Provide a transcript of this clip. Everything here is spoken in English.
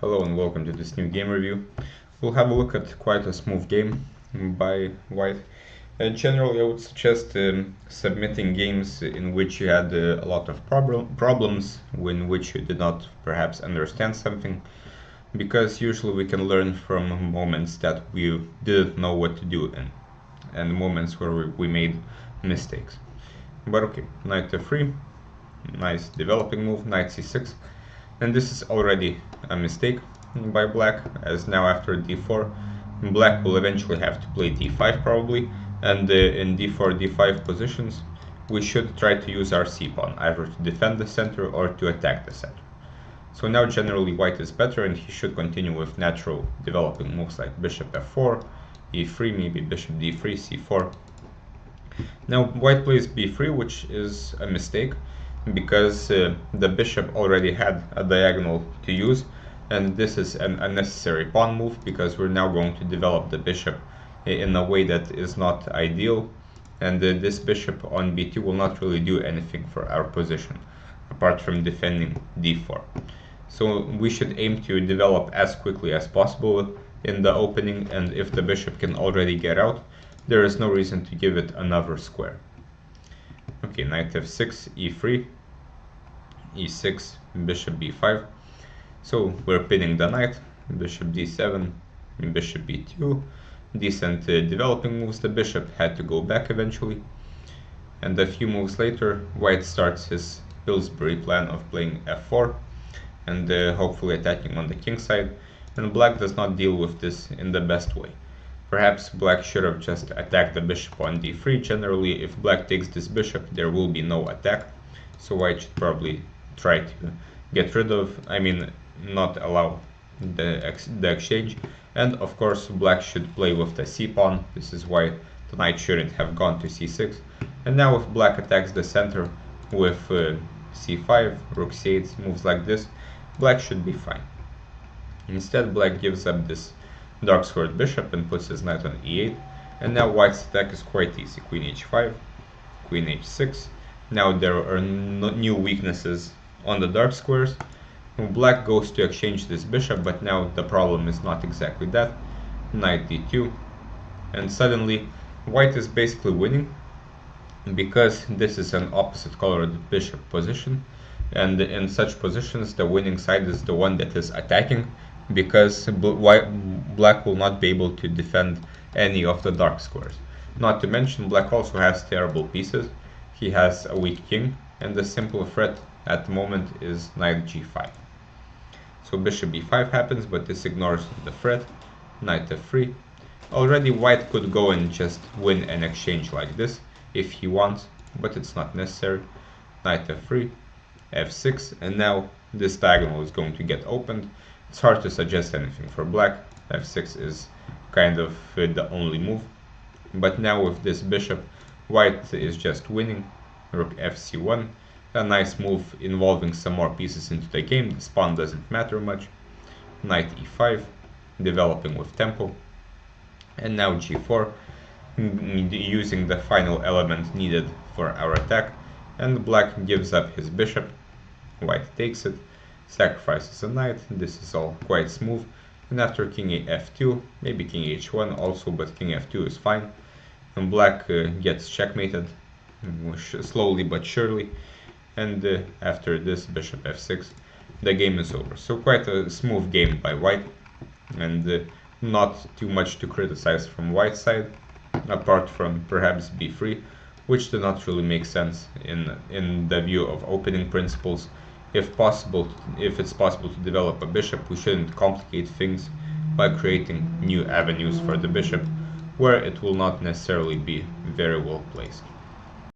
Hello and welcome to this new game review. We'll have a look at quite a smooth game by White. Generally, I would suggest submitting games in which you had a lot of problems, in which you did not perhaps understand something, because usually we can learn from moments that we didn't know what to do in, and moments where we made mistakes. But okay, knight f3, nice developing move, knight c6. And this is already a mistake by black, as now after d4, black will eventually have to play d5 probably, and in d4, d5 positions, we should try to use our c-pawn, either to defend the center or to attack the center. So now generally white is better, and he should continue with natural developing moves like bishop f4, e3, maybe bishop d3, c4. Now white plays b3, which is a mistake, because the bishop already had a diagonal to use, and this is an unnecessary pawn move because we're now going to develop the bishop in a way that is not ideal, and this bishop on b2 will not really do anything for our position apart from defending d4. So we should aim to develop as quickly as possible in the opening, and if the bishop can already get out, there is no reason to give it another square. Okay, knight f6, e3, e6, bishop b5. So we're pinning the knight, bishop d7, bishop b2. Decent developing moves. The bishop had to go back eventually. And a few moves later, white starts his Pillsbury plan of playing f4 and hopefully attacking on the king side. And black does not deal with this in the best way. Perhaps black should have just attacked the bishop on d3. Generally, if black takes this bishop, there will be no attack. So white should probably try to get rid of, not allow the exchange. And of course, black should play with the c-pawn. This is why the knight shouldn't have gone to c6. And now if black attacks the center with c5, rook c8, moves like this, black should be fine. Instead, black gives up this dark squared bishop and puts his knight on e8, and now white's attack is quite easy. Queen h5, queen h6. Now there are new weaknesses on the dark squares. Black goes to exchange this bishop, but now the problem is not exactly that. Knight d2, and suddenly white is basically winning, because this is an opposite colored bishop position, and in such positions the winning side is the one that is attacking, because black will not be able to defend any of the dark squares. Not to mention, black also has terrible pieces. He has a weak king, and the simple threat at the moment is knight g5. So bishop b5 happens, but this ignores the threat. Knight f3. Already white could go and just win an exchange like this if he wants, but it's not necessary. Knight f3, f6, and now this diagonal is going to get opened. It's hard to suggest anything for black. f6 is kind of the only move. But now with this bishop, white is just winning. Rook fc1, a nice move involving some more pieces into the game. This pawn doesn't matter much. Knight e5, developing with tempo. And now g4, using the final element needed for our attack. And black gives up his bishop. White takes it, sacrifices a knight. This is all quite smooth. And after king f2, maybe king h1 also, but king f2 is fine. And black gets checkmated, slowly but surely. And after this, bishop f6, the game is over. So quite a smooth game by white, and not too much to criticize from white's side, apart from perhaps b3, which did not really make sense in the view of opening principles. If it's possible to develop a bishop, we shouldn't complicate things by creating new avenues for the bishop, where it will not necessarily be very well placed.